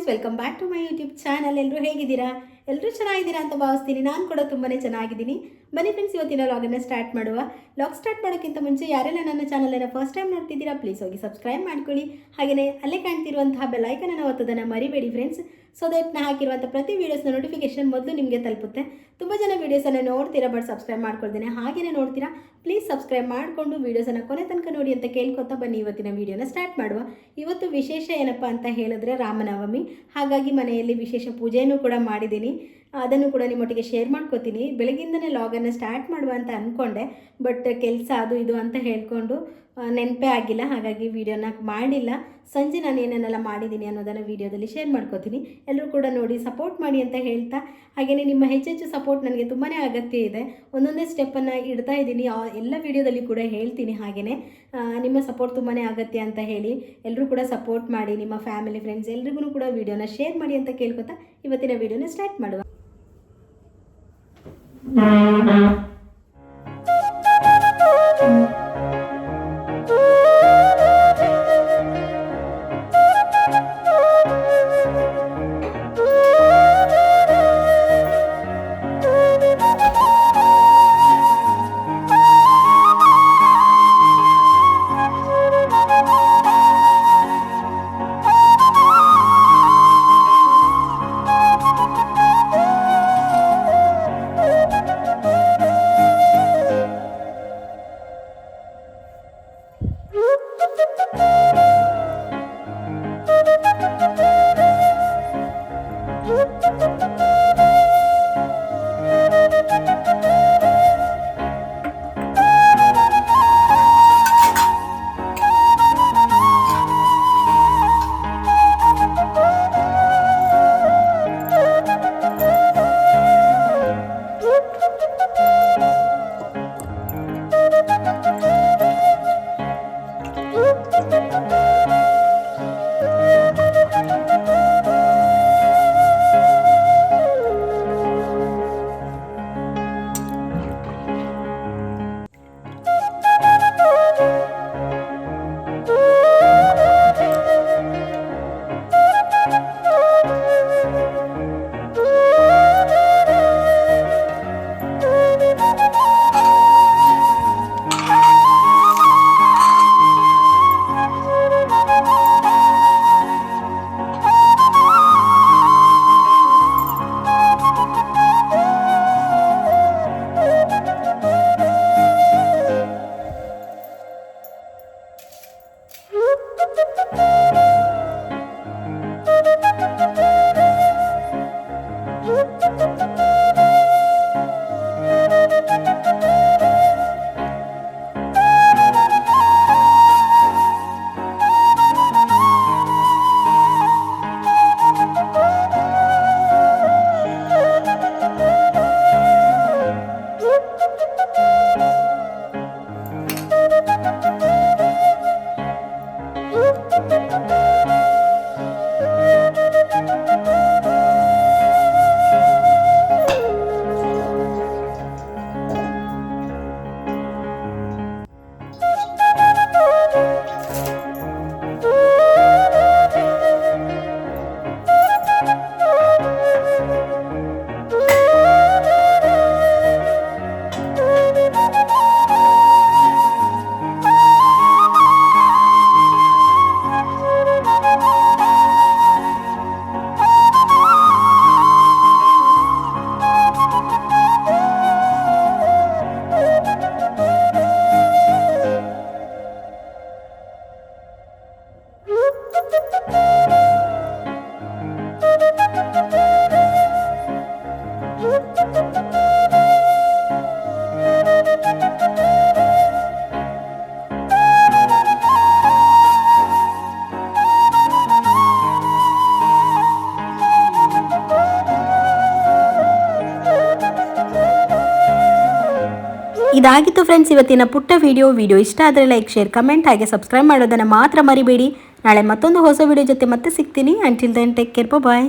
Friends, welcome back to my YouTube channel. ಎಲ್ಲರೂ ಹೇಗಿದ್ದೀರಾ? ಎಲ್ಲರೂ ಚೆನ್ನಾಗಿದ್ದೀರಾ ಅಂತ ಭಾವಿಸ್ತೀನಿ. ನಾನು ಕೂಡ ತುಂಬಾ ಚೆನ್ನಾಗಿದ್ದೀನಿ. ಬನ್ನಿ ಫ್ರೆಂಡ್ಸ್, ಇವತ್ತಿನ ಲಾಗನ್ನು ಸ್ಟಾರ್ಟ್ ಮಾಡುವ. ಲಾಗ್ ಸ್ಟಾರ್ಟ್ ಮಾಡೋಕ್ಕಿಂತ ಮುಂಚೆ ಯಾರೆಲ್ಲ ನನ್ನ ಚಾನಲನ್ನು ಫಸ್ಟ್ ಟೈಮ್ ನೋಡ್ತಿದ್ದೀರಾ, ಪ್ಲೀಸ್ ಹೋಗಿ ಸಬ್ಸ್ಕ್ರೈಬ್ ಮಾಡ್ಕೊಳ್ಳಿ. ಹಾಗೆಯೇ ಅಲ್ಲೇ ಕಾಣ್ತಿರುವಂತಹ ಬೆಲ್ ಐಕನನ್ನು ಒತ್ತೋದನ್ನು ಮರಿಬೇಡಿ ಫ್ರೆಂಡ್ಸ್. ಸೊ ದಟ್ ನಾನು ಹಾಕಿರುವಂಥ ಪ್ರತಿ ವೀಡಿಯೋಸ್ನ ನೋಟಿಫಿಕೇಶನ್ ಮೊದಲು ನಿಮಗೆ ತಲುಪುತ್ತೆ. ತುಂಬ ಜನ ವೀಡಿಯೋಸನ್ನು ನೋಡ್ತೀರಾ, ಬಟ್ ಸಬ್ಸ್ಕ್ರೈಬ್ ಮಾಡ್ಕೊಳ್ತೇನೆ. ಹಾಗೆಯೇ ನೋಡ್ತೀರಾ, ಪ್ಲೀಸ್ ಸಬ್ಸ್ಕ್ರೈಬ್ ಮಾಡಿಕೊಂಡು ವೀಡಿಯೋಸನ್ನು ಕೊನೆ ತನಕ ನೋಡಿ ಅಂತ ಕೇಳ್ಕೊತಾ ಬನ್ನಿ ಇವತ್ತಿನ ವೀಡಿಯೋನ ಸ್ಟಾರ್ಟ್ ಮಾಡುವ. ಇವತ್ತು ವಿಶೇಷ ಏನಪ್ಪ ಅಂತ ಹೇಳಿದ್ರೆ ರಾಮನವಮಿ. ಹಾಗಾಗಿ ಮನೆಯಲ್ಲಿ ವಿಶೇಷ ಪೂಜೆಯನ್ನು ಕೂಡ ಮಾಡಿದ್ದೀನಿ. ಅದನ್ನು ಕೂಡ ನಿಮ್ಮೊಟ್ಟಿಗೆ ಶೇರ್ ಮಾಡ್ಕೋತೀನಿ. ಬೆಳಗ್ಗಿಂದನೇ ಲಾಗನ್ನು ಸ್ಟಾರ್ಟ್ ಮಾಡುವ ಅಂತ ಅಂದ್ಕೊಂಡೆ, ಬಟ್ ಕೆಲಸ ಅದು ಇದು ಅಂತ ಹೇಳ್ಕೊಂಡು ನೆನಪೇ ಆಗಿಲ್ಲ. ಹಾಗಾಗಿ ವೀಡಿಯೋನ ಮಾಡಿಲ್ಲ. ಸಂಜೆ ನಾನು ಏನೇನೆಲ್ಲ ಮಾಡಿದ್ದೀನಿ ಅನ್ನೋದನ್ನು ವೀಡಿಯೋದಲ್ಲಿ ಶೇರ್ ಮಾಡ್ಕೋತೀನಿ. ಎಲ್ಲರೂ ಕೂಡ ನೋಡಿ ಸಪೋರ್ಟ್ ಮಾಡಿ ಅಂತ ಹೇಳ್ತಾ, ಹಾಗೆಯೇ ನಿಮ್ಮ ಹೆಚ್ಚೆಚ್ಚು ಸಪೋರ್ಟ್ ನನಗೆ ತುಂಬಾ ಅಗತ್ಯ ಇದೆ. ಒಂದೊಂದೇ ಸ್ಟೆಪ್ಪನ್ನು ಇಡ್ತಾ ಇದ್ದೀನಿ, ಎಲ್ಲ ವೀಡಿಯೋದಲ್ಲಿ ಕೂಡ ಹೇಳ್ತೀನಿ. ಹಾಗೆಯೇ ನಿಮ್ಮ ಸಪೋರ್ಟ್ ತುಂಬಾ ಅಗತ್ಯ ಅಂತ ಹೇಳಿ ಎಲ್ಲರೂ ಕೂಡ ಸಪೋರ್ಟ್ ಮಾಡಿ. ನಿಮ್ಮ ಫ್ಯಾಮಿಲಿ ಫ್ರೆಂಡ್ಸ್ ಎಲ್ರಿಗೂ ಕೂಡ ವೀಡಿಯೋನ ಶೇರ್ ಮಾಡಿ ಅಂತ ಕೇಳ್ಕೊತಾ ಇವತ್ತಿನ ವೀಡಿಯೋನ ಸ್ಟಾರ್ಟ್ ಮಾಡುವ. ಇದಾಗಿತ್ತು ಫ್ರೆಂಡ್ಸ್ ಇವತ್ತಿನ ಪುಟ್ಟ ವಿಡಿಯೋ ಇಷ್ಟ ಆದರೆ ಲೈಕ್, ಶೇರ್, ಕಮೆಂಟ್ ಹಾಗೆ ಸಬ್ಸ್ಕ್ರೈಬ್ ಮಾಡೋದನ್ನು ಮಾತ್ರ ಮರಿಬೇಡಿ. ನಾಳೆ ಮತ್ತೊಂದು ಹೊಸ ವಿಡಿಯೋ ಜೊತೆ ಮತ್ತೆ ಸಿಗ್ತೀನಿ. ಅಂಟಿಲ್ ದೆನ್ ಟೇಕ್ ಕೇರ್, ಬಾಯ್.